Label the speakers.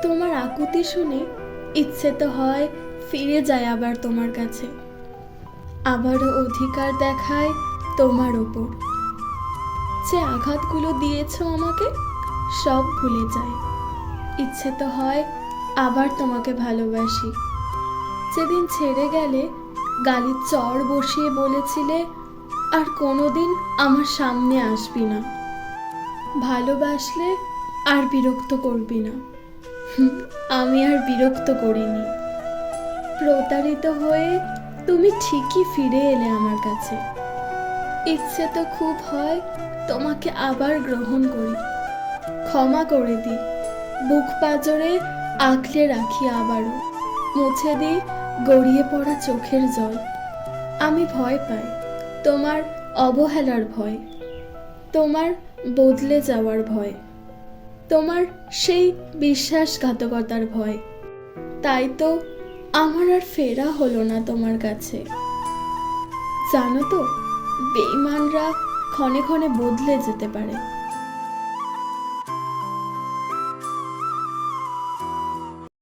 Speaker 1: তোমার আকুতি শুনে ইচ্ছে তো হয় ফিরে যায় আবার তোমার কাছে, আবারও অধিকার দেখায় তোমার ওপর। যে আঘাতগুলো দিয়েছো আমাকে সব ভুলে যায়, ইচ্ছে তো হয় আবার তোমাকে ভালোবাসি। যেদিন ছেড়ে গেলে গালির চড় বসিয়ে বলেছিলে আর কোনোদিন আমার সামনে আসবি না, ভালোবাসলে আর বিরক্ত করবি না। আমি আর বিরক্ত করিনি। প্রতারিত হয়ে তুমি ঠিকই ফিরে এলে আমার কাছে। ইচ্ছে তো খুব হয় তোমাকে আবার গ্রহণ করি, ক্ষমা করে দিই, বুক পাঁজরে আঁকলে রাখি আবারও, মুছে দিই গড়িয়ে পড়া চোখের জল। আমি ভয় পাই তোমার অবহেলার ভয়, তোমার বদলে যাওয়ার ভয়, তোমার সেই বিশ্বাসঘাতকতার ভয়। তাই তো আমার আর ফেরা হলো না তোমার কাছে। জানো তো, বেঈমানরা ক্ষণে ক্ষণে বদলে যেতে পারে।